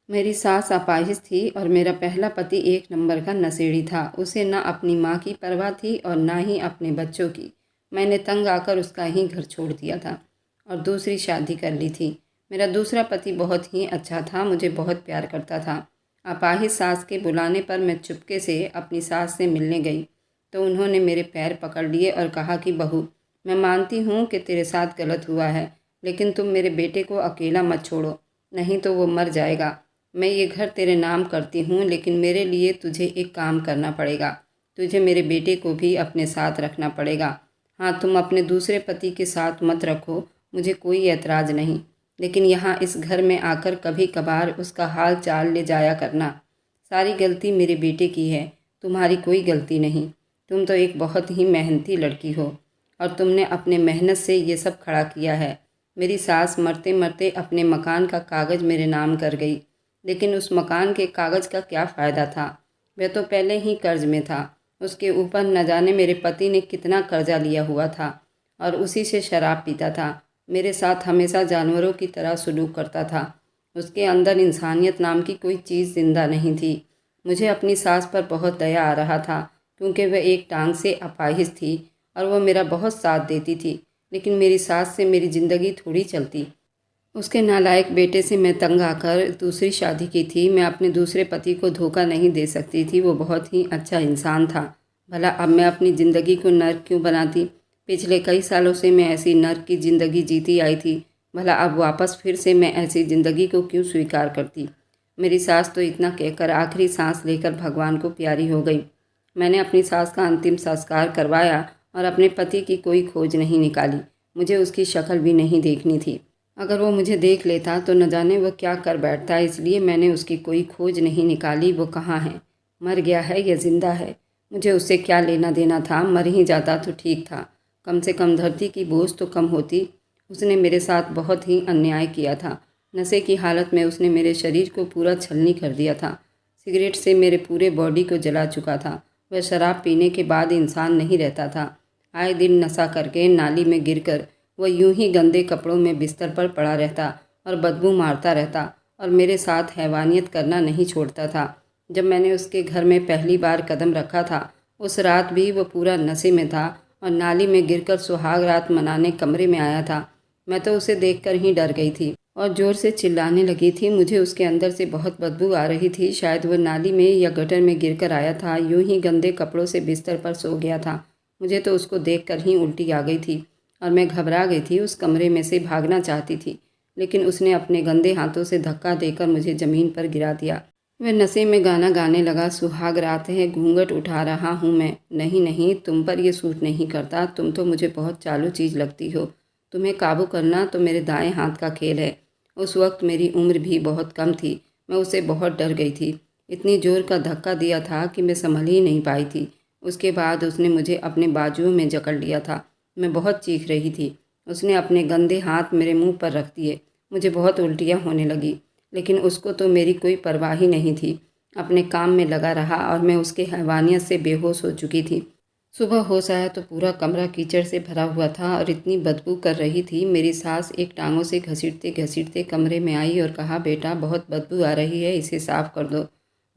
मेरी सास अपाहिज थी और मेरा पहला पति एक नंबर का नशेड़ी था। उसे ना अपनी माँ की परवाह थी और ना ही अपने बच्चों की। मैंने तंग आकर उसका ही घर छोड़ दिया था और दूसरी शादी कर ली थी। मेरा दूसरा पति बहुत ही अच्छा था, मुझे बहुत प्यार करता था। अपाहिज सास के बुलाने पर मैं चुपके से अपनी सास से मिलने गई तो उन्होंने मेरे पैर पकड़ लिए और कहा कि बहू, मैं मानती हूँ कि तेरे साथ गलत हुआ है, लेकिन तुम मेरे बेटे को अकेला मत छोड़ो, नहीं तो वो मर जाएगा। मैं ये घर तेरे नाम करती हूँ, लेकिन मेरे लिए तुझे एक काम करना पड़ेगा। तुझे मेरे बेटे को भी अपने साथ रखना पड़ेगा। हाँ, तुम अपने दूसरे पति के साथ मत रखो, मुझे कोई एतराज़ नहीं, लेकिन यहाँ इस घर में आकर कभी कभार उसका हाल चाल ले जाया करना। सारी गलती मेरे बेटे की है, तुम्हारी कोई गलती नहीं। तुम तो एक बहुत ही मेहनती लड़की हो और तुमने अपने मेहनत से ये सब खड़ा किया है। मेरी सास मरते मरते अपने मकान का कागज़ मेरे नाम कर गई, लेकिन उस मकान के कागज़ का क्या फ़ायदा था? वह तो पहले ही कर्ज में था। उसके ऊपर न जाने मेरे पति ने कितना कर्जा लिया हुआ था और उसी से शराब पीता था। मेरे साथ हमेशा जानवरों की तरह सलूक करता था। उसके अंदर इंसानियत नाम की कोई चीज़ जिंदा नहीं थी। मुझे अपनी सास पर बहुत दया आ रहा था, क्योंकि वह एक टांग से अपाहिज थी और वह मेरा बहुत साथ देती थी, लेकिन मेरी सास से मेरी ज़िंदगी थोड़ी चलती। उसके नालायक बेटे से मैं तंग आकर दूसरी शादी की थी। मैं अपने दूसरे पति को धोखा नहीं दे सकती थी, वो बहुत ही अच्छा इंसान था। भला अब मैं अपनी ज़िंदगी को नर्क क्यों बनाती? पिछले कई सालों से मैं ऐसी नर्क की ज़िंदगी जीती आई थी, भला अब वापस फिर से मैं ऐसी ज़िंदगी को क्यों स्वीकार करती? मेरी सास तो इतना कहकर आखिरी सांस लेकर भगवान को प्यारी हो गई। मैंने अपनी सास का अंतिम संस्कार करवाया और अपने पति की कोई खोज नहीं निकाली। मुझे उसकी शक्ल भी नहीं देखनी थी। अगर वो मुझे देख लेता तो न जाने वो क्या कर बैठता, इसलिए मैंने उसकी कोई खोज नहीं निकाली। वो कहाँ है, मर गया है या जिंदा है? मुझे उससे क्या लेना देना था? मर ही जाता तो ठीक था, कम से कम धरती की बोझ तो कम होती। उसने मेरे साथ बहुत ही अन्याय किया था। नशे की हालत में उसने मेरे शरीर को पूरा छलनी कर दिया था। सिगरेट से मेरे पूरे बॉडी को जला चुका था। वह शराब पीने के बाद इंसान नहीं रहता था। आए दिन नशा करके नाली में गिरकर वह यूं ही गंदे कपड़ों में बिस्तर पर पड़ा रहता और बदबू मारता रहता और मेरे साथ हैवानियत करना नहीं छोड़ता था। जब मैंने उसके घर में पहली बार कदम रखा था, उस रात भी वह पूरा नशे में था और नाली में गिरकर सुहाग रात मनाने कमरे में आया था। मैं तो उसे देखकर ही डर गई थी और ज़ोर से चिल्लाने लगी थी। मुझे उसके अंदर से बहुत बदबू आ रही थी। शायद वह नाली में या गटर में गिरकर आया था, यूं ही गंदे कपड़ों से बिस्तर पर सो गया था। मुझे तो उसको देखकर ही उल्टी आ गई थी और मैं घबरा गई थी। उस कमरे में से भागना चाहती थी, लेकिन उसने अपने गंदे हाथों से धक्का देकर मुझे ज़मीन पर गिरा दिया। वह नशे में गाना गाने लगा, सुहाग रात है, घूंघट उठा रहा हूँ मैं। नहीं नहीं, तुम पर यह सूट नहीं करता, तुम तो मुझे बहुत चालू चीज़ लगती हो। तुम्हें काबू करना तो मेरे दाएं हाथ का खेल है। उस वक्त मेरी उम्र भी बहुत कम थी। मैं उससे बहुत डर गई थी। इतनी जोर का धक्का दिया था कि मैं संभल ही नहीं पाई थी। उसके बाद उसने मुझे अपने बाजुओं में जकड़ लिया था। मैं बहुत चीख रही थी। उसने अपने गंदे हाथ मेरे मुंह पर रख दिए। मुझे बहुत उल्टियाँ होने लगी, लेकिन उसको तो मेरी कोई परवाह ही नहीं थी। अपने काम में लगा रहा और मैं उसके हैवानियत से बेहोश हो चुकी थी। सुबह होश आया तो पूरा कमरा कीचड़ से भरा हुआ था और इतनी बदबू कर रही थी। मेरी सास एक टांगों से घसीटते घसीटते कमरे में आई और कहा, बेटा बहुत बदबू आ रही है, इसे साफ़ कर दो।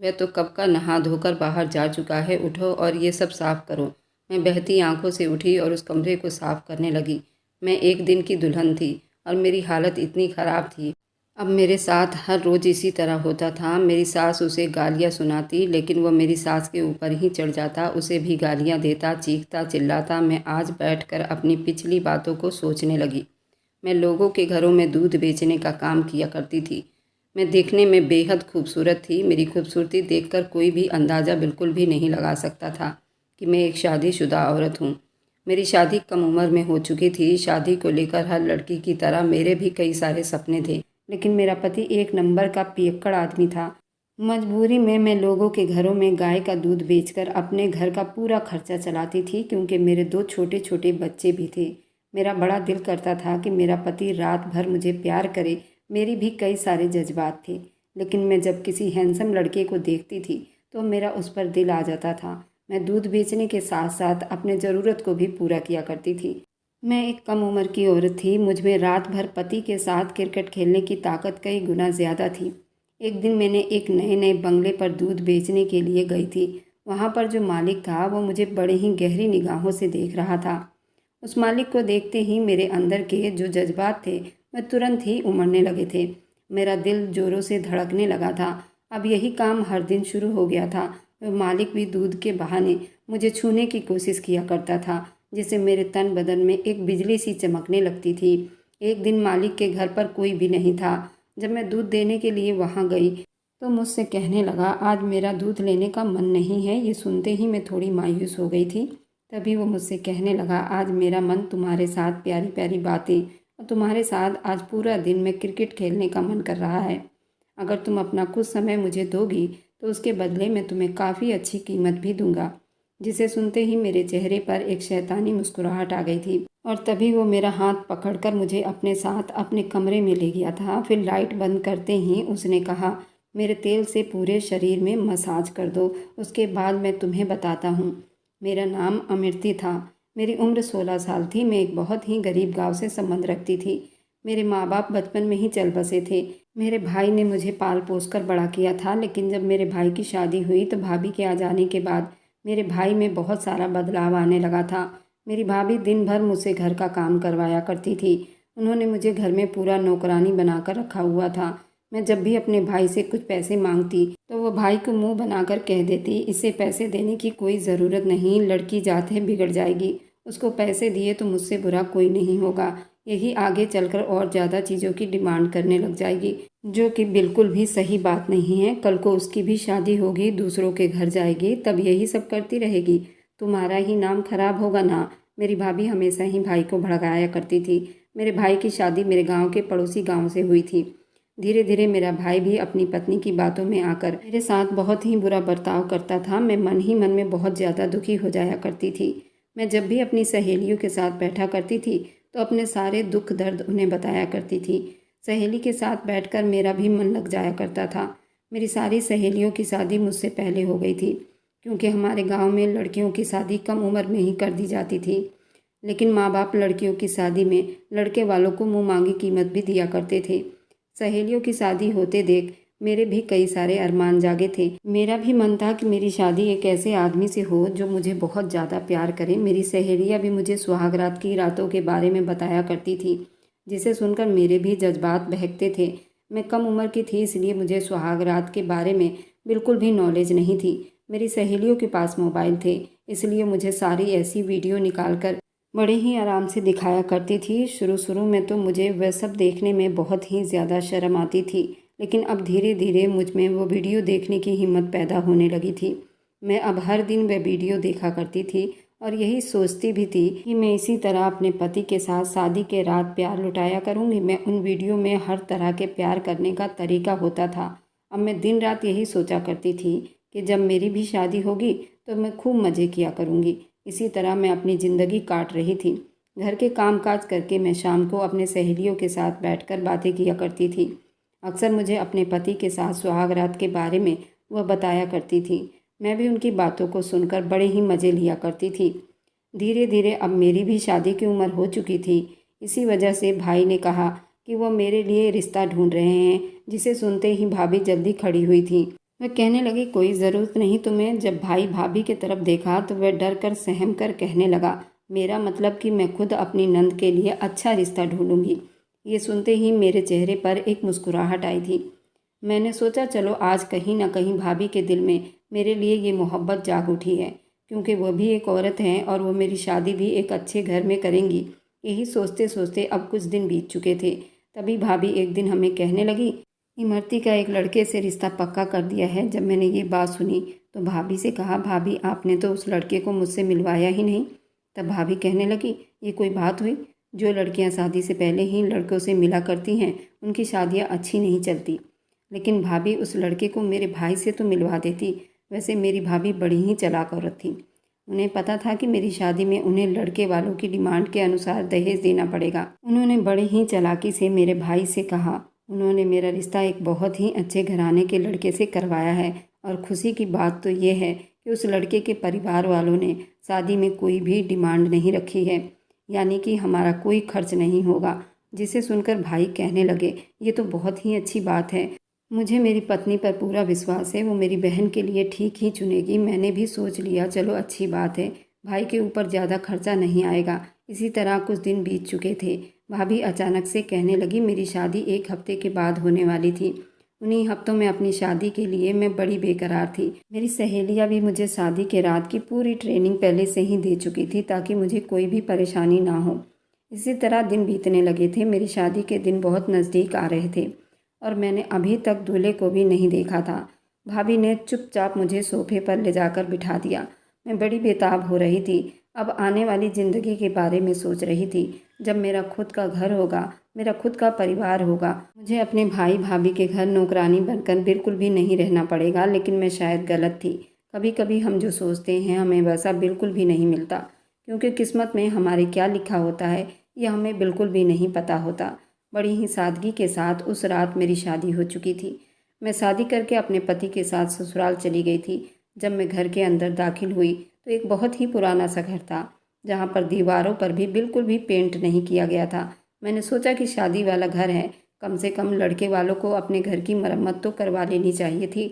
वह तो कब का नहा धोकर बाहर जा चुका है, उठो और ये सब साफ़ करो। मैं बहती आंखों से उठी और उस कमरे को साफ़ करने लगी। मैं एक दिन की दुल्हन थी और मेरी हालत इतनी ख़राब थी। अब मेरे साथ हर रोज़ इसी तरह होता था। मेरी सास उसे गालियाँ सुनाती, लेकिन वह मेरी सास के ऊपर ही चढ़ जाता, उसे भी गालियाँ देता, चीखता चिल्लाता। मैं आज बैठकर अपनी पिछली बातों को सोचने लगी। मैं लोगों के घरों में दूध बेचने का काम किया करती थी। मैं देखने में बेहद खूबसूरत थी। मेरी खूबसूरती देखकर कोई भी अंदाज़ा बिल्कुल भी नहीं लगा सकता था कि मैं एक शादीशुदा औरत हूँ। मेरी शादी कम उम्र में हो चुकी थी। शादी को लेकर हर लड़की की तरह मेरे भी कई सारे सपने थे, लेकिन मेरा पति एक नंबर का पियक्कड़ आदमी था। मजबूरी में मैं लोगों के घरों में गाय का दूध बेचकर अपने घर का पूरा खर्चा चलाती थी, क्योंकि मेरे 2 छोटे छोटे बच्चे भी थे। मेरा बड़ा दिल करता था कि मेरा पति रात भर मुझे प्यार करे। मेरी भी कई सारे जज्बात थे, लेकिन मैं जब किसी हैंडसम लड़के को देखती थी तो मेरा उस पर दिल आ जाता था। मैं दूध बेचने के साथ साथ अपने ज़रूरत को भी पूरा किया करती थी। मैं एक कम उम्र की औरत थी। मुझ में रात भर पति के साथ क्रिकेट खेलने की ताकत कई गुना ज़्यादा थी। एक दिन मैंने एक नए नए बंगले पर दूध बेचने के लिए गई थी। वहाँ पर जो मालिक था वो मुझे बड़े ही गहरी निगाहों से देख रहा था। उस मालिक को देखते ही मेरे अंदर के जो जज्बात थे वह तुरंत ही उमड़ने लगे थे। मेरा दिल जोरों से धड़कने लगा था। अब यही काम हर दिन शुरू हो गया था। वह मालिक भी दूध के बहाने मुझे छूने की कोशिश किया करता था, जिससे मेरे तन बदन में एक बिजली सी चमकने लगती थी। एक दिन मालिक के घर पर कोई भी नहीं था। जब मैं दूध देने के लिए वहाँ गई तो मुझसे कहने लगा, आज मेरा दूध लेने का मन नहीं है। ये सुनते ही मैं थोड़ी मायूस हो गई थी। तभी वो मुझसे कहने लगा, आज मेरा मन तुम्हारे साथ प्यारी प्यारी बातें और तुम्हारे साथ आज पूरा दिन मैं क्रिकेट खेलने का मन कर रहा है। अगर तुम अपना कुछ समय मुझे दोगी तो उसके बदले मैं तुम्हें काफ़ी अच्छी कीमत भी दूंगा। जिसे सुनते ही मेरे चेहरे पर एक शैतानी मुस्कुराहट आ गई थी और तभी वो मेरा हाथ पकड़कर मुझे अपने साथ अपने कमरे में ले गया था। फिर लाइट बंद करते ही उसने कहा, मेरे तेल से पूरे शरीर में मसाज कर दो, उसके बाद मैं तुम्हें बताता हूँ। मेरा नाम अमृति था। मेरी उम्र 16 साल थी। मैं एक बहुत ही गरीब गांव से संबंध रखती थी। मेरे माँ बाप बचपन में ही चल बसे थे। मेरे भाई ने मुझे पाल पोस कर बड़ा किया था, लेकिन जब मेरे भाई की शादी हुई तो भाभी के आ जाने के बाद मेरे भाई में बहुत सारा बदलाव आने लगा था। मेरी भाभी दिन भर मुझसे घर का काम करवाया करती थी। उन्होंने मुझे घर में पूरा नौकरानी बनाकर रखा हुआ था। मैं जब भी अपने भाई से कुछ पैसे मांगती तो वो भाई को मुंह बनाकर कह देती, इसे पैसे देने की कोई ज़रूरत नहीं, लड़की जात है, बिगड़ जाएगी। उसको पैसे दिए तो मुझसे बुरा कोई नहीं होगा। यही आगे चलकर और ज़्यादा चीज़ों की डिमांड करने लग जाएगी, जो कि बिल्कुल भी सही बात नहीं है। कल को उसकी भी शादी होगी, दूसरों के घर जाएगी, तब यही सब करती रहेगी। तुम्हारा ही नाम खराब होगा ना। मेरी भाभी हमेशा ही भाई को भड़काया करती थी। मेरे भाई की शादी मेरे गांव के पड़ोसी गांव से हुई थी। धीरे धीरे मेरा भाई भी अपनी पत्नी की बातों में आकर मेरे साथ बहुत ही बुरा बर्ताव करता था। मैं मन ही मन में बहुत ज़्यादा दुखी हो जाया करती थी। मैं जब भी अपनी सहेलियों के साथ बैठा करती थी तो अपने सारे दुख दर्द उन्हें बताया करती थी। सहेली के साथ बैठकर मेरा भी मन लग जाया करता था। मेरी सारी सहेलियों की शादी मुझसे पहले हो गई थी, क्योंकि हमारे गांव में लड़कियों की शादी कम उम्र में ही कर दी जाती थी। लेकिन माँ बाप लड़कियों की शादी में लड़के वालों को मुँह मांगी कीमत भी दिया करते थे। सहेलियों की शादी होते देख मेरे भी कई सारे अरमान जागे थे। मेरा भी मन था कि मेरी शादी एक ऐसे आदमी से हो जो मुझे बहुत ज़्यादा प्यार करे। मेरी सहेलियाँ भी मुझे सुहागरात की रातों के बारे में बताया करती थी, जिसे सुनकर मेरे भी जज्बात बहकते थे। मैं कम उम्र की थी, इसलिए मुझे सुहागरात के बारे में बिल्कुल भी नॉलेज नहीं थी। मेरी सहेलियों के पास मोबाइल थे, इसलिए मुझे सारी ऐसी वीडियो निकाल कर बड़े ही आराम से दिखाया करती थी। शुरू शुरू में तो मुझे वह सब देखने में बहुत ही ज़्यादा शर्म आती थी, लेकिन अब धीरे धीरे मुझ में वो वीडियो देखने की हिम्मत पैदा होने लगी थी। मैं अब हर दिन वह वीडियो देखा करती थी और यही सोचती भी थी कि मैं इसी तरह अपने पति के साथ शादी के रात प्यार लुटाया करूँगी। मैं उन वीडियो में हर तरह के प्यार करने का तरीका होता था। अब मैं दिन रात यही सोचा करती थी कि जब मेरी भी शादी होगी तो मैं खूब मज़े किया करूँगी। इसी तरह मैं अपनी ज़िंदगी काट रही थी। घर के कामकाज करके मैं शाम को अपने सहेलियों के साथ बैठकर बातें किया करती थी। अक्सर मुझे अपने पति के साथ सुहागरात के बारे में वह बताया करती थी। मैं भी उनकी बातों को सुनकर बड़े ही मज़े लिया करती थी। धीरे धीरे अब मेरी भी शादी की उम्र हो चुकी थी। इसी वजह से भाई ने कहा कि वह मेरे लिए रिश्ता ढूंढ रहे हैं, जिसे सुनते ही भाभी जल्दी खड़ी हुई थी। वह कहने लगी, कोई ज़रूरत नहीं तुम्हें। जब भाई भाभी की तरफ देखा तो वह डर कर सहम कर कहने लगा, मेरा मतलब कि मैं खुद अपनी नंद के लिए अच्छा रिश्ता ढूंढूंगी। ये सुनते ही मेरे चेहरे पर एक मुस्कुराहट आई थी। मैंने सोचा, चलो आज कहीं ना कहीं भाभी के दिल में मेरे लिए ये मोहब्बत जाग उठी है, क्योंकि वह भी एक औरत हैं और वो मेरी शादी भी एक अच्छे घर में करेंगी। यही सोचते सोचते अब कुछ दिन बीत चुके थे। तभी भाभी एक दिन हमें कहने लगी, इमरती का एक लड़के से रिश्ता पक्का कर दिया है। जब मैंने ये बात सुनी तो भाभी से कहा, भाभी आपने तो उस लड़के को मुझसे मिलवाया ही नहीं। तब भाभी कहने लगी, ये कोई बात हुई? जो लड़कियां शादी से पहले ही लड़कों से मिला करती हैं उनकी शादियां अच्छी नहीं चलती। लेकिन भाभी उस लड़के को मेरे भाई से तो मिलवा देती। वैसे मेरी भाभी बड़ी ही चालाक औरत थी। उन्हें पता था कि मेरी शादी में उन्हें लड़के वालों की डिमांड के अनुसार दहेज देना पड़ेगा। उन्होंने बड़े ही चालाकी से मेरे भाई से कहा। उन्होंने मेरा रिश्ता एक बहुत ही अच्छे घराने के लड़के से करवाया है और खुशी की बात तो ये है कि उस लड़के के परिवार वालों ने शादी में कोई भी डिमांड नहीं रखी है, यानी कि हमारा कोई खर्च नहीं होगा। जिसे सुनकर भाई कहने लगे, ये तो बहुत ही अच्छी बात है। मुझे मेरी पत्नी पर पूरा विश्वास है, वो मेरी बहन के लिए ठीक ही चुनेगी। मैंने भी सोच लिया, चलो अच्छी बात है, भाई के ऊपर ज़्यादा खर्चा नहीं आएगा। इसी तरह कुछ दिन बीत चुके थे। भाभी अचानक से कहने लगी, मेरी शादी 1 हफ्ते के बाद होने वाली थी। उन्हीं हफ्तों में अपनी शादी के लिए मैं बड़ी बेकरार थी। मेरी सहेलियाँ भी मुझे शादी के रात की पूरी ट्रेनिंग पहले से ही दे चुकी थी, ताकि मुझे कोई भी परेशानी ना हो। इसी तरह दिन बीतने लगे थे। मेरी शादी के दिन बहुत नज़दीक आ रहे थे और मैंने अभी तक दूल्हे को भी नहीं देखा था। भाभी ने चुपचाप मुझे सोफे पर ले जाकर बिठा दिया। मैं बड़ी बेताब हो रही थी। अब आने वाली ज़िंदगी के बारे में सोच रही थी। जब मेरा खुद का घर होगा, मेरा खुद का परिवार होगा, मुझे अपने भाई भाभी के घर नौकरानी बनकर बिल्कुल भी नहीं रहना पड़ेगा। लेकिन मैं शायद गलत थी। कभी कभी हम जो सोचते हैं हमें वैसा बिल्कुल भी नहीं मिलता, क्योंकि किस्मत में हमारे क्या लिखा होता है ये हमें बिल्कुल भी नहीं पता होता। बड़ी ही सादगी के साथ उस रात मेरी शादी हो चुकी थी। मैं शादी करके अपने पति के साथ ससुराल चली गई थी। जब मैं घर के अंदर दाखिल हुई तो एक बहुत ही पुराना सा घर था, जहाँ पर दीवारों पर भी बिल्कुल भी पेंट नहीं किया गया था। मैंने सोचा कि शादी वाला घर है, कम से कम लड़के वालों को अपने घर की मरम्मत तो करवा लेनी चाहिए थी।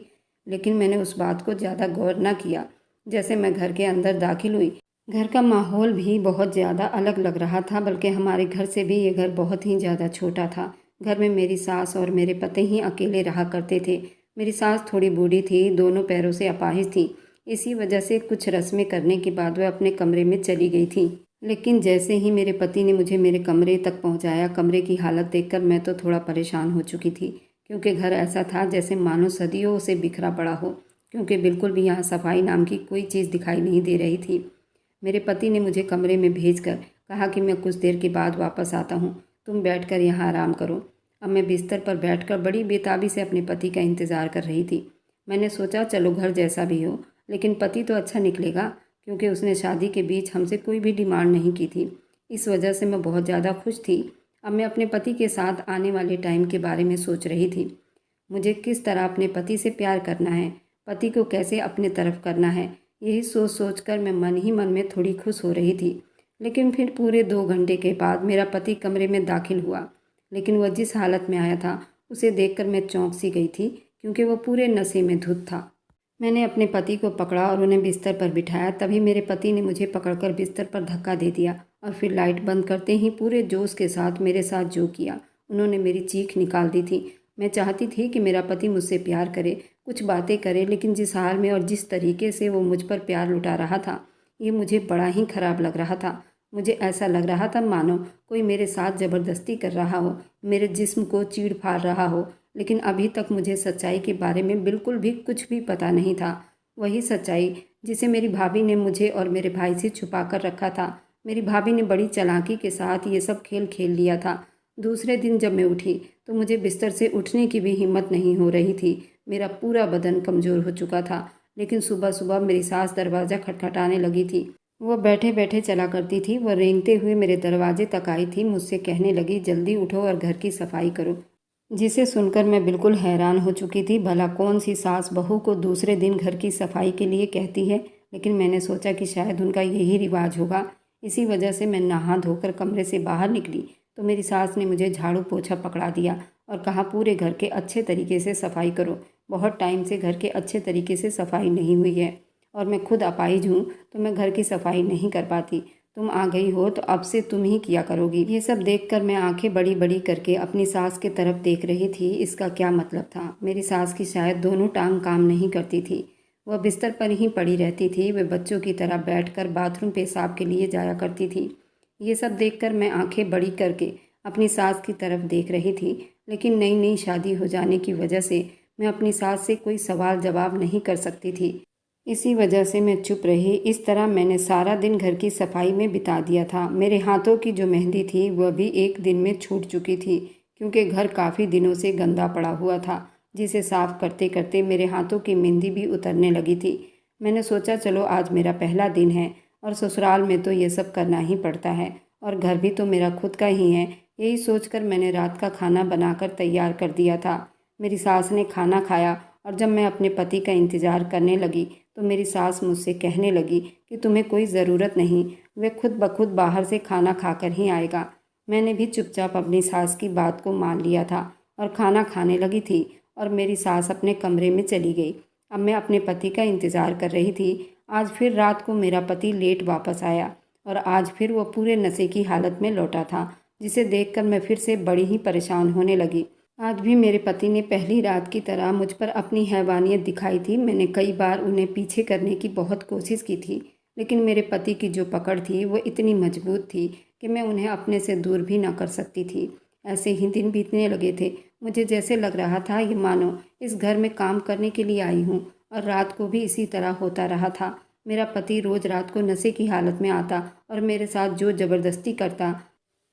लेकिन मैंने उस बात को ज़्यादा गौर न किया। जैसे मैं घर के अंदर दाखिल हुई, घर का माहौल भी बहुत ज़्यादा अलग लग रहा था, बल्कि हमारे घर से भी ये घर बहुत ही ज़्यादा छोटा था। घर में मेरी सास और मेरे पति ही अकेले रहा करते थे। मेरी सास थोड़ी बूढ़ी थी, दोनों पैरों से अपाहिज थी। इसी वजह से कुछ रस्में करने के बाद वह अपने कमरे में चली गई थी। लेकिन जैसे ही मेरे पति ने मुझे मेरे कमरे तक पहुंचाया, कमरे की हालत देखकर मैं तो थोड़ा परेशान हो चुकी थी, क्योंकि घर ऐसा था जैसे मानो सदियों से बिखरा पड़ा हो, क्योंकि बिल्कुल भी यहाँ सफाई नाम की कोई चीज़ दिखाई नहीं दे रही थी। मेरे पति ने मुझे कमरे में भेजकर कहा कि मैं कुछ देर के बाद वापस आता हूँ, तुम बैठकर यहाँ आराम करो। अब मैं बिस्तर पर बैठकर बड़ी बेताबी से अपने पति का इंतज़ार कर रही थी। मैंने सोचा चलो घर जैसा भी हो, लेकिन पति तो अच्छा निकलेगा, क्योंकि उसने शादी के बीच हमसे कोई भी डिमांड नहीं की थी। इस वजह से मैं बहुत ज़्यादा खुश थी। अब मैं अपने पति के साथ आने वाले टाइम के बारे में सोच रही थी। मुझे किस तरह अपने पति से प्यार करना है, पति को कैसे अपने तरफ करना है, यही सोच सोच कर मैं मन ही मन में थोड़ी खुश हो रही थी। लेकिन फिर पूरे 2 घंटे के बाद मेरा पति कमरे में दाखिल हुआ। लेकिन वह जिस हालत में आया था उसे देखकर मैं चौंक सी गई थी, क्योंकि वह पूरे नशे में धुत था। मैंने अपने पति को पकड़ा और उन्हें बिस्तर पर बिठाया। तभी मेरे पति ने मुझे पकड़कर बिस्तर पर धक्का दे दिया और फिर लाइट बंद करते ही पूरे जोश के साथ मेरे साथ जो किया, उन्होंने मेरी चीख निकाल दी थी। मैं चाहती थी कि मेरा पति मुझसे प्यार करे, कुछ बातें करे, लेकिन जिस हाल में और जिस तरीके से वो मुझ पर प्यार लुटा रहा था, ये मुझे बड़ा ही खराब लग रहा था। मुझे ऐसा लग रहा था मानो कोई मेरे साथ ज़बरदस्ती कर रहा हो, मेरे जिस्म को चीड़ फाड़ रहा हो। लेकिन अभी तक मुझे सच्चाई के बारे में बिल्कुल भी कुछ भी पता नहीं था। वही सच्चाई जिसे मेरी भाभी ने मुझे और मेरे भाई से छुपा कर रखा था। मेरी भाभी ने बड़ी चालाकी के साथ ये सब खेल खेल लिया था। दूसरे दिन जब मैं उठी तो मुझे बिस्तर से उठने की भी हिम्मत नहीं हो रही थी। मेरा पूरा बदन कमज़ोर हो चुका था। लेकिन सुबह सुबह मेरी सास दरवाज़ा खटखटाने लगी थी। वह बैठे बैठे चला करती थी। वह रेंगते हुए मेरे दरवाजे तक आई थी। मुझसे कहने लगी, जल्दी उठो और घर की सफाई करो। जिसे सुनकर मैं बिल्कुल हैरान हो चुकी थी। भला कौन सी सास बहू को दूसरे दिन घर की सफाई के लिए कहती है। लेकिन मैंने सोचा कि शायद उनका यही रिवाज होगा। इसी वजह से मैं नहा धोकर कमरे से बाहर निकली तो मेरी सास ने मुझे झाड़ू पोछा पकड़ा दिया और कहा, पूरे घर के अच्छे तरीके से सफाई करो। बहुत टाइम से घर के अच्छे तरीके से सफाई नहीं हुई है और मैं खुद अपाहिज हूँ, तो मैं घर की सफाई नहीं कर पाती। तुम आ गई हो तो अब से तुम ही किया करोगी। ये सब देखकर मैं आंखें बड़ी बड़ी करके अपनी सास की तरफ देख रही थी। इसका क्या मतलब था? मेरी सास की शायद दोनों टांग काम नहीं करती थी। वह बिस्तर पर ही पड़ी रहती थी। वह बच्चों की तरह बैठकर बाथरूम पेशाब के लिए जाया करती थी। ये सब देखकर मैं आंखें बड़ी करके अपनी सास की तरफ देख रही थी। लेकिन नई नई शादी हो जाने की वजह से मैं अपनी सास से कोई सवाल जवाब नहीं कर सकती थी। इसी वजह से मैं चुप रही। इस तरह मैंने सारा दिन घर की सफाई में बिता दिया था। मेरे हाथों की जो मेहंदी थी वह भी एक दिन में छूट चुकी थी, क्योंकि घर काफ़ी दिनों से गंदा पड़ा हुआ था, जिसे साफ करते करते मेरे हाथों की मेहंदी भी उतरने लगी थी। मैंने सोचा चलो आज मेरा पहला दिन है और ससुराल में तो ये सब करना ही पड़ता है और घर भी तो मेरा खुद का ही है। यही सोचकर मैंने रात का खाना बनाकर तैयार कर दिया था। मेरी सास ने खाना खाया और जब मैं अपने पति का इंतज़ार करने लगी तो मेरी सास मुझसे कहने लगी कि तुम्हें कोई ज़रूरत नहीं, वह खुद ब खुद बाहर से खाना खाकर ही आएगा। मैंने भी चुपचाप अपनी सास की बात को मान लिया था और खाना खाने लगी थी और मेरी सास अपने कमरे में चली गई। अब मैं अपने पति का इंतज़ार कर रही थी। आज फिर रात को मेरा पति लेट वापस आया और आज फिर वो पूरे नशे की हालत में लौटा था, जिसे देखकर मैं फिर से बड़ी ही परेशान होने लगी। आज भी मेरे पति ने पहली रात की तरह मुझ पर अपनी हैवानियत दिखाई थी। मैंने कई बार उन्हें पीछे करने की बहुत कोशिश की थी, लेकिन मेरे पति की जो पकड़ थी वो इतनी मजबूत थी कि मैं उन्हें अपने से दूर भी ना कर सकती थी। ऐसे ही दिन बीतने लगे थे। मुझे जैसे लग रहा था ये मानो इस घर में काम करने के लिए आई हूँ, और रात को भी इसी तरह होता रहा था। मेरा पति रोज़ रात को नशे की हालत में आता और मेरे साथ जो ज़बरदस्ती करता।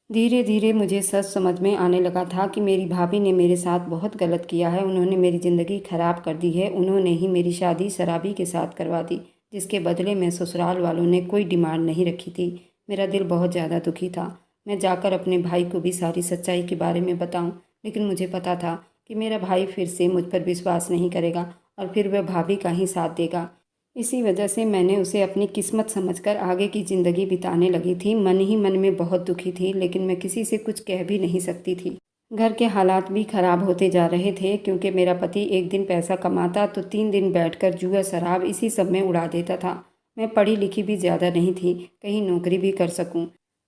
धीरे धीरे मुझे सच समझ में आने लगा था कि मेरी भाभी ने मेरे साथ बहुत गलत किया है। उन्होंने मेरी ज़िंदगी खराब कर दी है। उन्होंने ही मेरी शादी शराबी के साथ करवा दी, जिसके बदले में ससुराल वालों ने कोई डिमांड नहीं रखी थी। मेरा दिल बहुत ज़्यादा दुखी था। मैं जाकर अपने भाई को भी सारी सच्चाई के बारे में बताऊं, लेकिन मुझे पता था कि मेरा भाई फिर से मुझ पर विश्वास नहीं करेगा और फिर वह भाभी का ही साथ देगा। इसी वजह से मैंने उसे अपनी किस्मत समझकर आगे की ज़िंदगी बिताने लगी थी। मन ही मन में बहुत दुखी थी, लेकिन मैं किसी से कुछ कह भी नहीं सकती थी। घर के हालात भी खराब होते जा रहे थे, क्योंकि मेरा पति एक दिन पैसा कमाता तो 3 दिन बैठकर जुआ शराब इसी सब में उड़ा देता था। मैं पढ़ी लिखी भी ज़्यादा नहीं थी, कहीं नौकरी भी कर सकूं।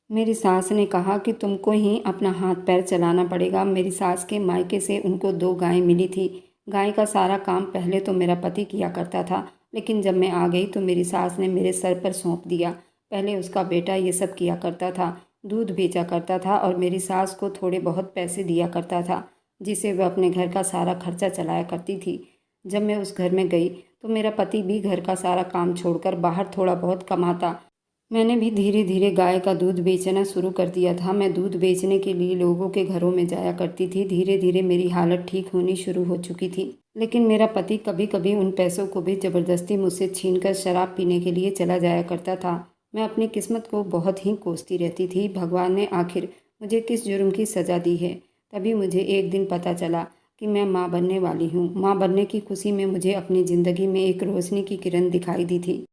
मेरी सास ने कहा कि तुमको ही अपना हाथ पैर चलाना पड़ेगा। मेरी सास के मायके से उनको 2 गायें मिली थी। गाय का सारा काम पहले तो मेरा पति किया करता था, लेकिन जब मैं आ गई तो मेरी सास ने मेरे सर पर सौंप दिया। पहले उसका बेटा ये सब किया करता था, दूध बेचा करता था और मेरी सास को थोड़े बहुत पैसे दिया करता था, जिसे वह अपने घर का सारा खर्चा चलाया करती थी। जब मैं उस घर में गई तो मेरा पति भी घर का सारा काम छोड़कर बाहर थोड़ा बहुत कमाता। मैंने भी धीरे धीरे गाय का दूध बेचना शुरू कर दिया था। मैं दूध बेचने के लिए लोगों के घरों में जाया करती थी। धीरे धीरे मेरी हालत ठीक होनी शुरू हो चुकी थी, लेकिन मेरा पति कभी कभी उन पैसों को भी ज़बरदस्ती मुझसे छीनकर शराब पीने के लिए चला जाया करता था। मैं अपनी किस्मत को बहुत ही कोसती रहती थी। भगवान ने आखिर मुझे किस जुर्म की सज़ा दी है। तभी मुझे एक दिन पता चला कि मैं माँ बनने वाली हूँ। माँ बनने की खुशी में मुझे अपनी ज़िंदगी में एक रोशनी की किरण दिखाई दी थी।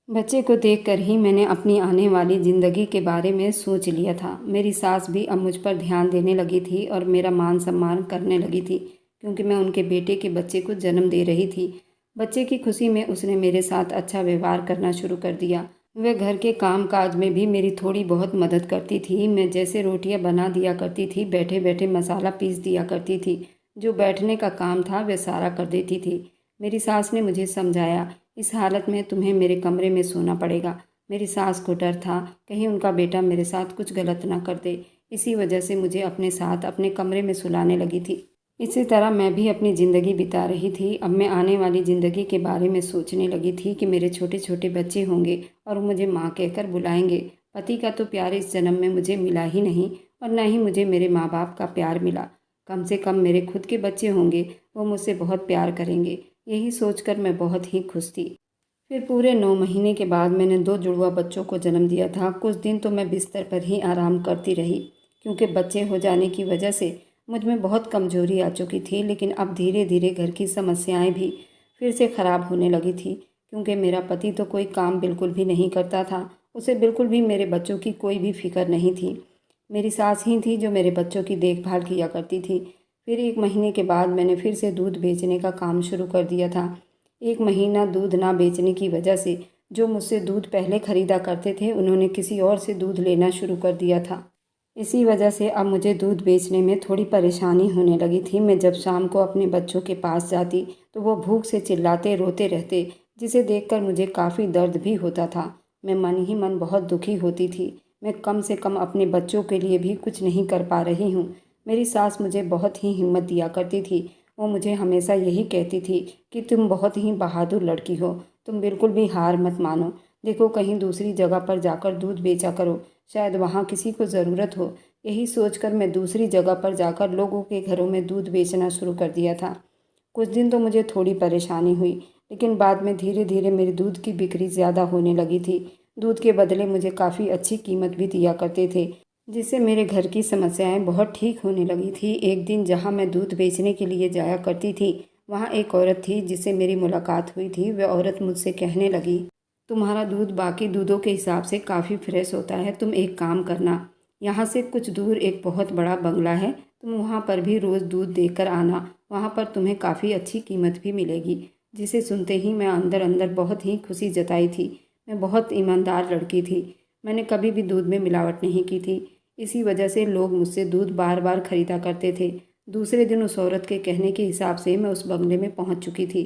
बच्चे को देखकर ही मैंने अपनी आने वाली ज़िंदगी के बारे में सोच लिया था। मेरी सास भी अब मुझ पर ध्यान देने लगी थी और मेरा मान सम्मान करने लगी थी, क्योंकि मैं उनके बेटे के बच्चे को जन्म दे रही थी। बच्चे की खुशी में उसने मेरे साथ अच्छा व्यवहार करना शुरू कर दिया। वह घर के काम काज में भी मेरी थोड़ी बहुत मदद करती थी। मैं जैसे रोटियां बना दिया करती थी, बैठे बैठे मसाला पीस दिया करती थी। जो बैठने का काम था वह सारा कर देती थी। मेरी सास ने मुझे समझाया, इस हालत में तुम्हें मेरे कमरे में सोना पड़ेगा। मेरी सास को डर था कहीं उनका बेटा मेरे साथ कुछ गलत ना कर दे। इसी वजह से मुझे अपने साथ अपने कमरे में सुलाने लगी थी। इसी तरह मैं भी अपनी ज़िंदगी बिता रही थी। अब मैं आने वाली ज़िंदगी के बारे में सोचने लगी थी कि मेरे छोटे छोटे बच्चे होंगे और मुझे माँ कहकर बुलाएंगे। पति का तो प्यार इस जन्म में मुझे मिला ही नहीं, और न ही मुझे मेरे माँ बाप का प्यार मिला। कम से कम मेरे खुद के बच्चे होंगे, वो मुझसे बहुत प्यार करेंगे। यही सोचकर मैं बहुत ही खुश थी। फिर पूरे 9 महीने के बाद मैंने 2 जुड़वा बच्चों को जन्म दिया था। कुछ दिन तो मैं बिस्तर पर ही आराम करती रही, क्योंकि बच्चे हो जाने की वजह से मुझ में बहुत कमजोरी आ चुकी थी। लेकिन अब धीरे धीरे घर की समस्याएं भी फिर से ख़राब होने लगी थी, क्योंकि मेरा पति तो कोई काम बिल्कुल भी नहीं करता था। उसे बिल्कुल भी मेरे बच्चों की कोई भी फिक्र नहीं थी। मेरी सास ही थी जो मेरे बच्चों की देखभाल किया करती थी। फिर 1 महीने के बाद मैंने फिर से दूध बेचने का काम शुरू कर दिया था। 1 महीना दूध ना बेचने की वजह से जो मुझसे दूध पहले खरीदा करते थे, उन्होंने किसी और से दूध लेना शुरू कर दिया था। इसी वजह से अब मुझे दूध बेचने में थोड़ी परेशानी होने लगी थी। मैं जब शाम को अपने बच्चों के पास जाती तो वो भूख से चिल्लाते रोते रहते, जिसे देखकर मुझे काफ़ी दर्द भी होता था। मैं मन ही मन बहुत दुखी होती थी। मैं कम से कम अपने बच्चों के लिए भी कुछ नहीं कर पा रही हूँ। मेरी सास मुझे बहुत ही हिम्मत दिया करती थी। वो मुझे हमेशा यही कहती थी कि तुम बहुत ही बहादुर लड़की हो, तुम बिल्कुल भी हार मत मानो। देखो, कहीं दूसरी जगह पर जाकर दूध बेचा करो, शायद वहाँ किसी को ज़रूरत हो। यही सोचकर मैं दूसरी जगह पर जाकर लोगों के घरों में दूध बेचना शुरू कर दिया था। कुछ दिन तो मुझे थोड़ी परेशानी हुई, लेकिन बाद में धीरे धीरे मेरे दूध की बिक्री ज़्यादा होने लगी थी। दूध के बदले मुझे काफ़ी अच्छी कीमत भी दिया करते थे, जिससे मेरे घर की समस्याएं बहुत ठीक होने लगी थी। एक दिन जहाँ मैं दूध बेचने के लिए जाया करती थी, वहाँ एक औरत थी जिससे मेरी मुलाकात हुई थी। वह औरत मुझसे कहने लगी, तुम्हारा दूध बाकी दूधों के हिसाब से काफ़ी फ्रेश होता है। तुम एक काम करना, यहाँ से कुछ दूर एक बहुत बड़ा बंगला है, तुम वहाँ पर भी रोज़ दूध देकर आना। वहाँ पर तुम्हें काफ़ी अच्छी कीमत भी मिलेगी। जिसे सुनते ही मैं अंदर अंदर बहुत ही खुशी जताई थी। मैं बहुत ईमानदार लड़की थी। मैंने कभी भी दूध में मिलावट नहीं की थी। इसी वजह से लोग मुझसे दूध बार बार खरीदा करते थे। दूसरे दिन उस औरत के कहने के हिसाब से मैं उस बंगले में पहुंच चुकी थी।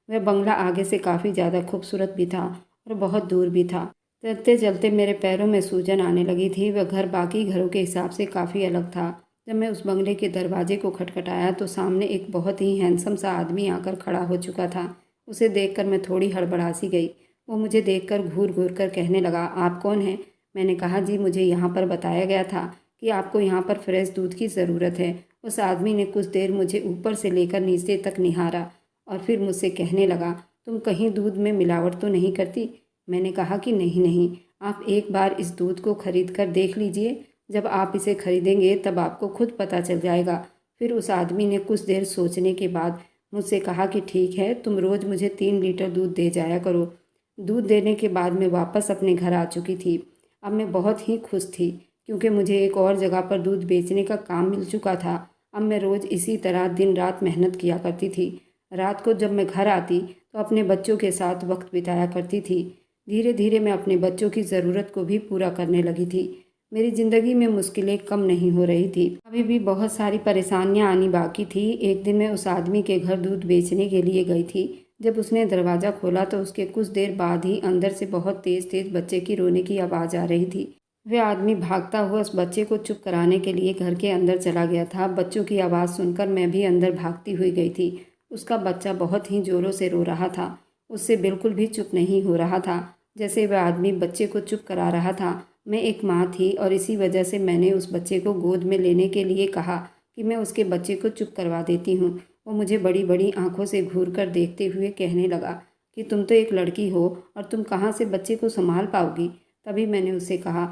वह बंगला आगे से काफ़ी ज़्यादा खूबसूरत भी था और बहुत दूर भी था। चलते चलते मेरे पैरों में सूजन आने लगी थी। वह घर बाकी घरों के हिसाब से काफ़ी अलग था। जब मैं उस बंगले के दरवाजे को खटखटाया तो सामने एक बहुत ही हैंडसम सा आदमी आकर खड़ा हो चुका था। उसे देखकर मैं थोड़ी हड़बड़ा सी गई। वो मुझे देखकर घूर घूर कर कहने लगा, आप कौन हैं? मैंने कहा, जी मुझे यहाँ पर बताया गया था कि आपको यहाँ पर फ्रेश दूध की ज़रूरत है। उस आदमी ने कुछ देर मुझे ऊपर से लेकर नीचे तक निहारा और फिर मुझसे कहने लगा, तुम कहीं दूध में मिलावट तो नहीं करती? मैंने कहा कि नहीं नहीं, आप एक बार इस दूध को खरीद कर देख लीजिए। जब आप इसे खरीदेंगे तब आपको खुद पता चल जाएगा। फिर उस आदमी ने कुछ देर सोचने के बाद मुझसे कहा कि ठीक है, तुम रोज़ मुझे 3 लीटर दूध दे जाया करो। दूध देने के बाद मैं वापस अपने घर आ चुकी थी। अब मैं बहुत ही खुश थी क्योंकि मुझे एक और जगह पर दूध बेचने का काम मिल चुका था। अब मैं रोज़ इसी तरह दिन रात मेहनत किया करती थी। रात को जब मैं घर आती तो अपने बच्चों के साथ वक्त बिताया करती थी। धीरे धीरे मैं अपने बच्चों की ज़रूरत को भी पूरा करने लगी थी। मेरी ज़िंदगी में मुश्किलें कम नहीं हो रही थी। अभी भी बहुत सारी परेशानियां आनी बाकी थी। एक दिन मैं उस आदमी के घर दूध बेचने के लिए गई थी। जब उसने दरवाज़ा खोला तो उसके कुछ देर बाद ही अंदर से बहुत तेज़ तेज़ बच्चे की रोने की आवाज़ आ रही थी। वह आदमी भागता हुआ उस बच्चे को चुप कराने के लिए घर के अंदर चला गया था। बच्चों की आवाज़ सुनकर मैं भी अंदर भागती हुई गई थी। उसका बच्चा बहुत ही ज़ोरों से रो रहा था। उससे बिल्कुल भी चुप नहीं हो रहा था। जैसे वह आदमी बच्चे को चुप करा रहा था। मैं एक माँ थी और इसी वजह से मैंने उस बच्चे को गोद में लेने के लिए कहा कि मैं उसके बच्चे को चुप करवा देती हूँ। वो मुझे बड़ी बड़ी आंखों से घूर कर देखते हुए कहने लगा कि तुम तो एक लड़की हो और तुम कहाँ से बच्चे को संभाल पाओगी। तभी मैंने उससे कहा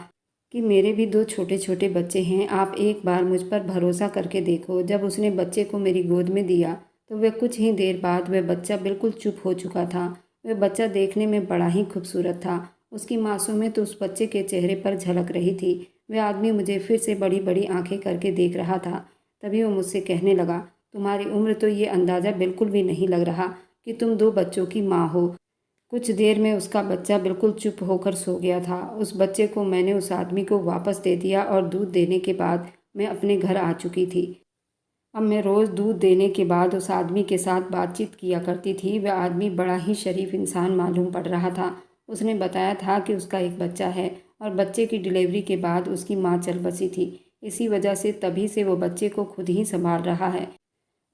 कि मेरे भी 2 छोटे छोटे बच्चे हैं, आप एक बार मुझ पर भरोसा करके देखो। जब उसने बच्चे को मेरी गोद में दिया तो वह कुछ ही देर बाद वह बच्चा बिल्कुल चुप हो चुका था। वह बच्चा देखने में बड़ा ही खूबसूरत था। उसकी मासूमियत तो उस बच्चे के चेहरे पर झलक रही थी। वह आदमी मुझे फिर से बड़ी बड़ी आंखें करके देख रहा था। तभी वो मुझसे कहने लगा, तुम्हारी उम्र तो ये अंदाज़ा बिल्कुल भी नहीं लग रहा कि तुम 2 बच्चों की माँ हो। कुछ देर में उसका बच्चा बिल्कुल चुप होकर सो गया था। उस बच्चे को मैंने उस आदमी को वापस दे दिया और दूध देने के बाद मैं अपने घर आ चुकी थी। अब मैं रोज़ दूध देने के बाद उस आदमी के साथ बातचीत किया करती थी। वह आदमी बड़ा ही शरीफ इंसान मालूम पड़ रहा था। उसने बताया था कि उसका एक बच्चा है और बच्चे की डिलीवरी के बाद उसकी माँ चल बसी थी। इसी वजह से तभी से वो बच्चे को खुद ही संभाल रहा है।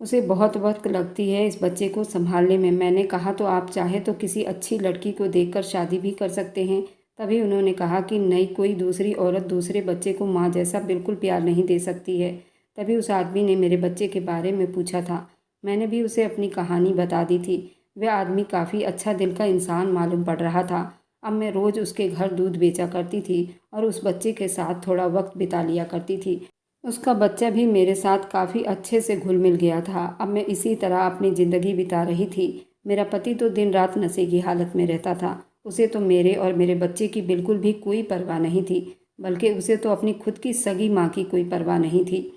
उसे बहुत वक्त लगती है इस बच्चे को संभालने में। मैंने कहा, तो आप चाहे तो किसी अच्छी लड़की को देखकर शादी भी कर सकते हैं। तभी उन्होंने कहा कि नहीं, कोई दूसरी औरत दूसरे बच्चे को माँ जैसा बिल्कुल प्यार नहीं दे सकती है। तभी उस आदमी ने मेरे बच्चे के बारे में पूछा था। मैंने भी उसे अपनी कहानी बता दी थी। वह आदमी काफ़ी अच्छा दिल का इंसान मालूम पड़ रहा था। अब मैं रोज़ उसके घर दूध बेचा करती थी और उस बच्चे के साथ थोड़ा वक्त बिता लिया करती थी। उसका बच्चा भी मेरे साथ काफ़ी अच्छे से घुल मिल गया था। अब मैं इसी तरह अपनी ज़िंदगी बिता रही थी। मेरा पति तो दिन रात नशे की हालत में रहता था। उसे तो मेरे और मेरे बच्चे की बिल्कुल भी कोई परवाह नहीं थी, बल्कि उसे तो अपनी खुद की सगी माँ की कोई परवाह नहीं थी।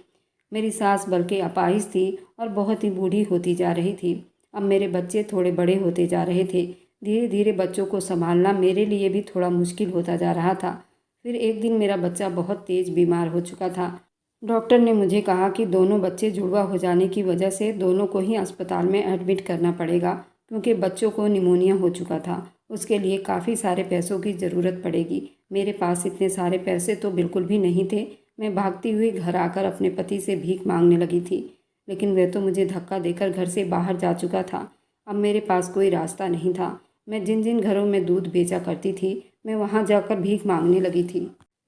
मेरी सास बल्कि अपाहिज थी और बहुत ही बूढ़ी होती जा रही थी। अब मेरे बच्चे थोड़े बड़े होते जा रहे थे। धीरे धीरे बच्चों को संभालना मेरे लिए भी थोड़ा मुश्किल होता जा रहा था। फिर एक दिन मेरा बच्चा बहुत तेज़ बीमार हो चुका था। डॉक्टर ने मुझे कहा कि दोनों बच्चे जुड़वा हो जाने की वजह से दोनों को ही अस्पताल में एडमिट करना पड़ेगा, क्योंकि बच्चों को निमोनिया हो चुका था। उसके लिए काफ़ी सारे पैसों की ज़रूरत पड़ेगी। मेरे पास इतने सारे पैसे तो बिल्कुल भी नहीं थे। मैं भागती हुई घर आकर अपने पति से भीख मांगने लगी थी, लेकिन वह तो मुझे धक्का देकर घर से बाहर जा चुका था। अब मेरे पास कोई रास्ता नहीं था। मैं जिन जिन घरों में दूध बेचा करती थी, मैं वहाँ जाकर भीख मांगने लगी थी,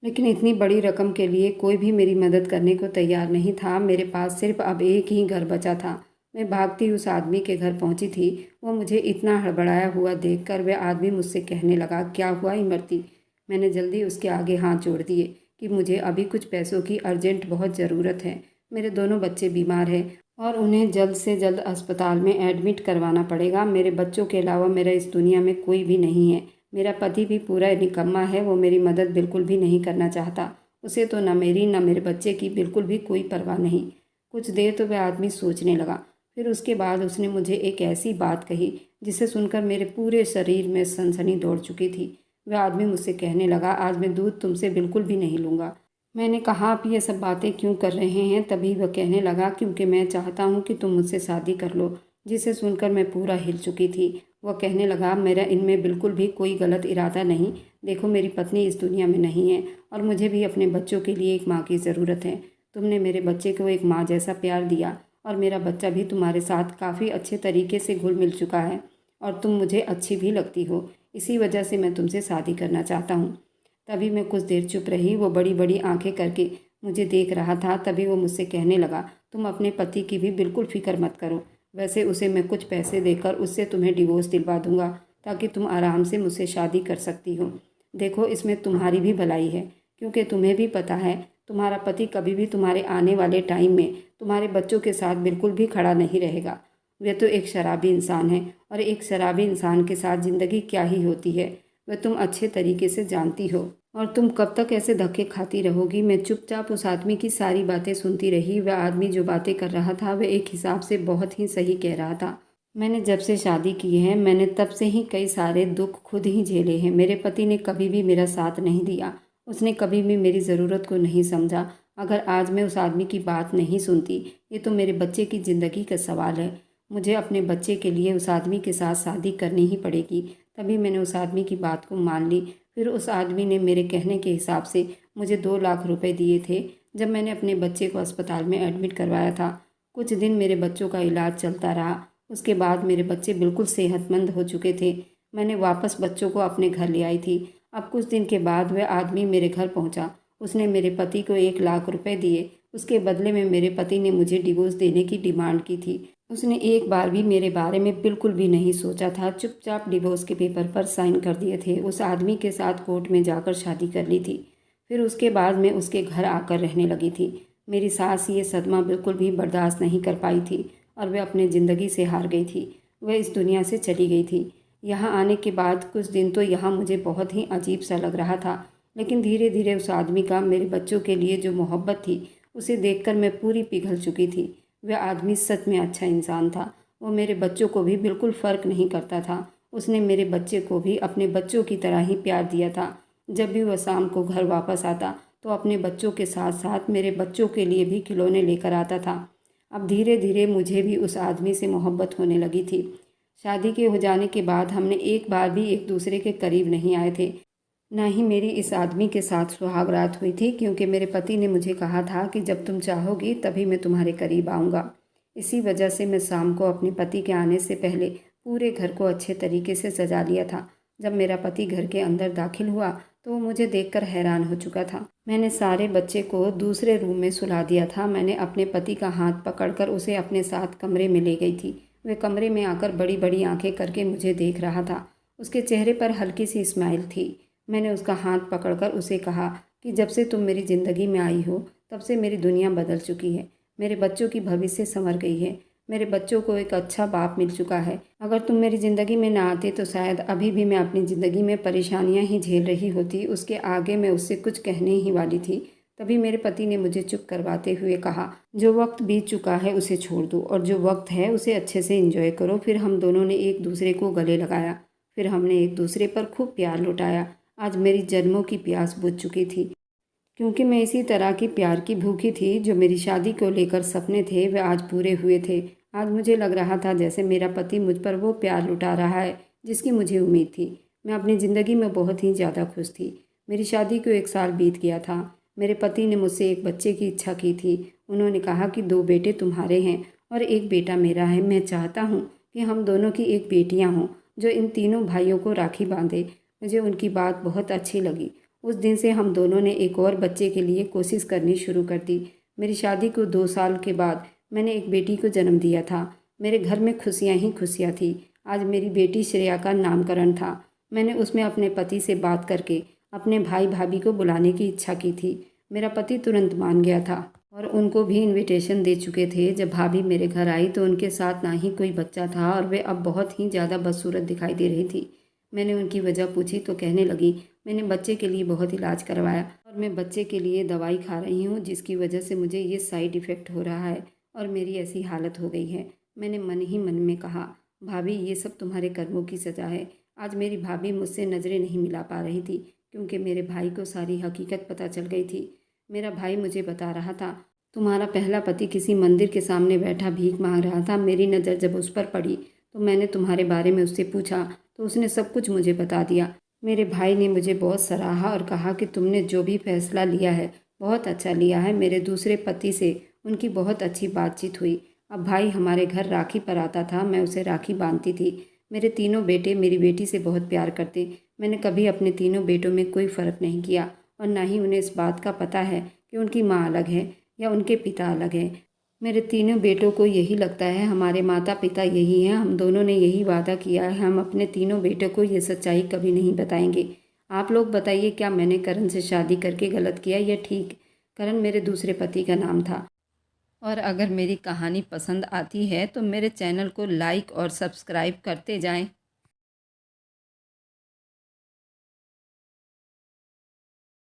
लेकिन इतनी बड़ी रकम के लिए कोई भी मेरी मदद करने को तैयार नहीं था। मेरे पास सिर्फ अब एक ही घर बचा था। मैं भागती उस आदमी के घर पहुंची थी। वो मुझे इतना हड़बड़ाया हुआ देखकर वह आदमी मुझसे कहने लगा, क्या हुआ इमरती? मैंने जल्दी उसके आगे हाथ जोड़ दिए कि मुझे अभी कुछ पैसों की अर्जेंट बहुत ज़रूरत है। मेरे दोनों बच्चे बीमार हैं और उन्हें जल्द से जल्द अस्पताल में एडमिट करवाना पड़ेगा। मेरे बच्चों के अलावा मेरा इस दुनिया में कोई भी नहीं है। मेरा पति भी पूरा निकम्मा है। वो मेरी मदद बिल्कुल भी नहीं करना चाहता। उसे तो न मेरी न मेरे बच्चे की बिल्कुल भी कोई परवाह नहीं। कुछ देर तो वह आदमी सोचने लगा, फिर उसके बाद उसने मुझे एक ऐसी बात कही जिसे सुनकर मेरे पूरे शरीर में सनसनी दौड़ चुकी थी। वह आदमी मुझसे कहने लगा, आज मैं दूध तुमसे बिल्कुल भी नहीं लूँगा। मैंने कहा, आप ये सब बातें क्यों कर रहे हैं? तभी वह कहने लगा, क्योंकि मैं चाहता हूँ कि तुम मुझसे शादी कर लो। जिसे सुनकर मैं पूरा हिल चुकी थी। वह कहने लगा, मेरा इनमें बिल्कुल भी कोई गलत इरादा नहीं। देखो, मेरी पत्नी इस दुनिया में नहीं है और मुझे भी अपने बच्चों के लिए एक माँ की ज़रूरत है। तुमने मेरे बच्चे को एक माँ जैसा प्यार दिया और मेरा बच्चा भी तुम्हारे साथ काफ़ी अच्छे तरीके से घुल मिल चुका है और तुम मुझे अच्छी भी लगती हो। इसी वजह से मैं तुमसे शादी करना चाहता हूँ। तभी मैं कुछ देर चुप रही। वो बड़ी बड़ी आंखें करके मुझे देख रहा था। तभी वो मुझसे कहने लगा, तुम अपने पति की भी बिल्कुल फिक्र मत करो। वैसे उसे मैं कुछ पैसे देकर उससे तुम्हें डिवोर्स दिलवा दूंगा ताकि तुम आराम से मुझसे शादी कर सकती हो। देखो, इसमें तुम्हारी भी भलाई है, क्योंकि तुम्हें भी पता है तुम्हारा पति कभी भी तुम्हारे आने वाले टाइम में तुम्हारे बच्चों के साथ बिल्कुल भी खड़ा नहीं रहेगा। वह तो एक शराबी इंसान है और एक शराबी इंसान के साथ ज़िंदगी क्या ही होती है वह तुम अच्छे तरीके से जानती हो। और तुम कब तक ऐसे धक्के खाती रहोगी? मैं चुपचाप उस आदमी की सारी बातें सुनती रही। वह आदमी जो बातें कर रहा था वह एक हिसाब से बहुत ही सही कह रहा था। मैंने जब से शादी की है मैंने तब से ही कई सारे दुख खुद ही झेले हैं। मेरे पति ने कभी भी मेरा साथ नहीं दिया। उसने कभी भी मेरी ज़रूरत को नहीं समझा। अगर आज मैं उस आदमी की बात नहीं सुनती, ये तो मेरे बच्चे की ज़िंदगी का सवाल है। मुझे अपने बच्चे के लिए उस आदमी के साथ शादी करनी ही पड़ेगी। तभी मैंने उस आदमी की बात को मान ली। फिर उस आदमी ने मेरे कहने के हिसाब से मुझे 2 लाख रुपए दिए थे जब मैंने अपने बच्चे को अस्पताल में एडमिट करवाया था। कुछ दिन मेरे बच्चों का इलाज चलता रहा। उसके बाद मेरे बच्चे बिल्कुल सेहतमंद हो चुके थे। मैंने वापस बच्चों को अपने घर ले आई थी। अब कुछ दिन के बाद वह आदमी मेरे घर पहुंचा। उसने मेरे पति को 1 लाख रुपए दिए। उसके बदले में मेरे पति ने मुझे डिवोर्स देने की डिमांड की थी। उसने एक बार भी मेरे बारे में बिल्कुल भी नहीं सोचा था। चुपचाप डिवोर्स के पेपर पर साइन कर दिए थे। उस आदमी के साथ कोर्ट में जाकर शादी कर ली थी। फिर उसके बाद मैं उसके घर आकर रहने लगी थी। मेरी सास ये सदमा बिल्कुल भी बर्दाश्त नहीं कर पाई थी और वह अपनी ज़िंदगी से हार गई थी। वह इस दुनिया से चली गई थी। यहाँ आने के बाद कुछ दिन तो यहाँ मुझे बहुत ही अजीब सा लग रहा था, लेकिन धीरे धीरे उस आदमी का मेरे बच्चों के लिए जो मोहब्बत थी उसे देखकर मैं पूरी पिघल चुकी थी। वह आदमी सच में अच्छा इंसान था। वो मेरे बच्चों को भी बिल्कुल फ़र्क नहीं करता था। उसने मेरे बच्चे को भी अपने बच्चों की तरह ही प्यार दिया था। जब भी वह शाम को घर वापस आता तो अपने बच्चों के साथ साथ मेरे बच्चों के लिए भी खिलौने लेकर आता था। अब धीरे धीरे मुझे भी उस आदमी से मोहब्बत होने लगी थी। शादी के हो जाने के बाद हमने एक बार भी एक दूसरे के करीब नहीं आए थे। ना ही मेरी इस आदमी के साथ सुहागरात हुई थी, क्योंकि मेरे पति ने मुझे कहा था कि जब तुम चाहोगी तभी मैं तुम्हारे करीब आऊँगा। इसी वजह से मैं शाम को अपने पति के आने से पहले पूरे घर को अच्छे तरीके से सजा लिया था। जब मेरा पति घर के अंदर दाखिल हुआ तो वो मुझे देखकर हैरान हो चुका था। मैंने सारे बच्चे को दूसरे रूम में सुला दिया था। मैंने अपने पति का हाथ पकड़कर उसे अपने साथ कमरे में ले गई थी। वह कमरे में आकर बड़ी बड़ी आंखें करके मुझे देख रहा था। उसके चेहरे पर हल्की सी स्माइल थी। मैंने उसका हाथ पकड़कर उसे कहा कि जब से तुम मेरी ज़िंदगी में आई हो तब से मेरी दुनिया बदल चुकी है। मेरे बच्चों की भविष्य संवर गई है। मेरे बच्चों को एक अच्छा बाप मिल चुका है। अगर तुम मेरी ज़िंदगी में ना आते तो शायद अभी भी मैं अपनी ज़िंदगी में परेशानियां ही झेल रही होती। उसके आगे मैं उससे कुछ कहने ही वाली थी। तभी मेरे पति ने मुझे चुप करवाते हुए कहा, जो वक्त बीत चुका है उसे छोड़ दो और जो वक्त है उसे अच्छे से एंजॉय करो। फिर हम दोनों ने एक दूसरे को गले लगाया। फिर हमने एक दूसरे पर खूब प्यार लुटाया। आज मेरी जन्मों की प्यास बुझ चुकी थी, क्योंकि मैं इसी तरह की प्यार की भूखी थी। जो मेरी शादी को लेकर सपने थे वे आज पूरे हुए थे। आज मुझे लग रहा था जैसे मेरा पति मुझ पर वो प्यार लुटा रहा है जिसकी मुझे उम्मीद थी। मैं अपनी ज़िंदगी में बहुत ही ज़्यादा खुश थी। मेरी शादी को 1 साल बीत गया था। मेरे पति ने मुझसे एक बच्चे की इच्छा की थी। उन्होंने कहा कि 2 बेटे तुम्हारे हैं और एक बेटा मेरा है। मैं चाहता हूँ कि हम दोनों की एक बेटियाँ हों जो इन तीनों भाइयों को राखी बांधे। मुझे उनकी बात बहुत अच्छी लगी। उस दिन से हम दोनों ने एक और बच्चे के लिए कोशिश करनी शुरू कर दी। मेरी शादी को 2 साल के बाद मैंने एक बेटी को जन्म दिया था। मेरे घर में खुशियाँ ही खुशियाँ थी। आज मेरी बेटी श्रेया का नामकरण था। मैंने उसमें अपने पति से बात करके अपने भाई भाभी को बुलाने की इच्छा की थी। मेरा पति तुरंत मान गया था और उनको भी इनविटेशन दे चुके थे। जब भाभी मेरे घर आई तो उनके साथ ना ही कोई बच्चा था और वे अब बहुत ही ज़्यादा बदसूरत दिखाई दे रही थी। मैंने उनकी वजह पूछी तो कहने लगी, मैंने बच्चे के लिए बहुत इलाज करवाया और मैं बच्चे के लिए दवाई खा रही हूँ जिसकी वजह से मुझे ये साइड इफ़ेक्ट हो रहा है और मेरी ऐसी हालत हो गई है। मैंने मन ही मन में कहा, भाभी ये सब तुम्हारे कर्मों की सज़ा है। आज मेरी भाभी मुझसे नज़रें नहीं मिला पा रही थी क्योंकि मेरे भाई को सारी हकीकत पता चल गई थी। मेरा भाई मुझे बता रहा था, तुम्हारा पहला पति किसी मंदिर के सामने बैठा भीख मांग रहा था। मेरी नज़र जब उस पर पड़ी तो मैंने तुम्हारे बारे में उससे पूछा तो उसने सब कुछ मुझे बता दिया। मेरे भाई ने मुझे बहुत सराहा और कहा कि तुमने जो भी फैसला लिया है बहुत अच्छा लिया है। मेरे दूसरे पति से उनकी बहुत अच्छी बातचीत हुई। अब भाई हमारे घर राखी पर आता था, मैं उसे राखी बांधती थी। मेरे तीनों बेटे मेरी बेटी से बहुत प्यार करते। मैंने कभी अपने तीनों बेटों में कोई फ़र्क नहीं किया और ना ही उन्हें इस बात का पता है कि उनकी माँ अलग है या उनके पिता अलग हैं। मेरे तीनों बेटों को यही लगता है हमारे माता पिता यही हैं। हम दोनों ने यही वादा किया है, हम अपने तीनों बेटों को ये सच्चाई कभी नहीं बताएंगे। आप लोग बताइए, क्या मैंने करण से शादी करके गलत किया या ठीक? करण मेरे दूसरे पति का नाम था। और अगर मेरी कहानी पसंद आती है तो मेरे चैनल को लाइक और सब्सक्राइब करते जाएं।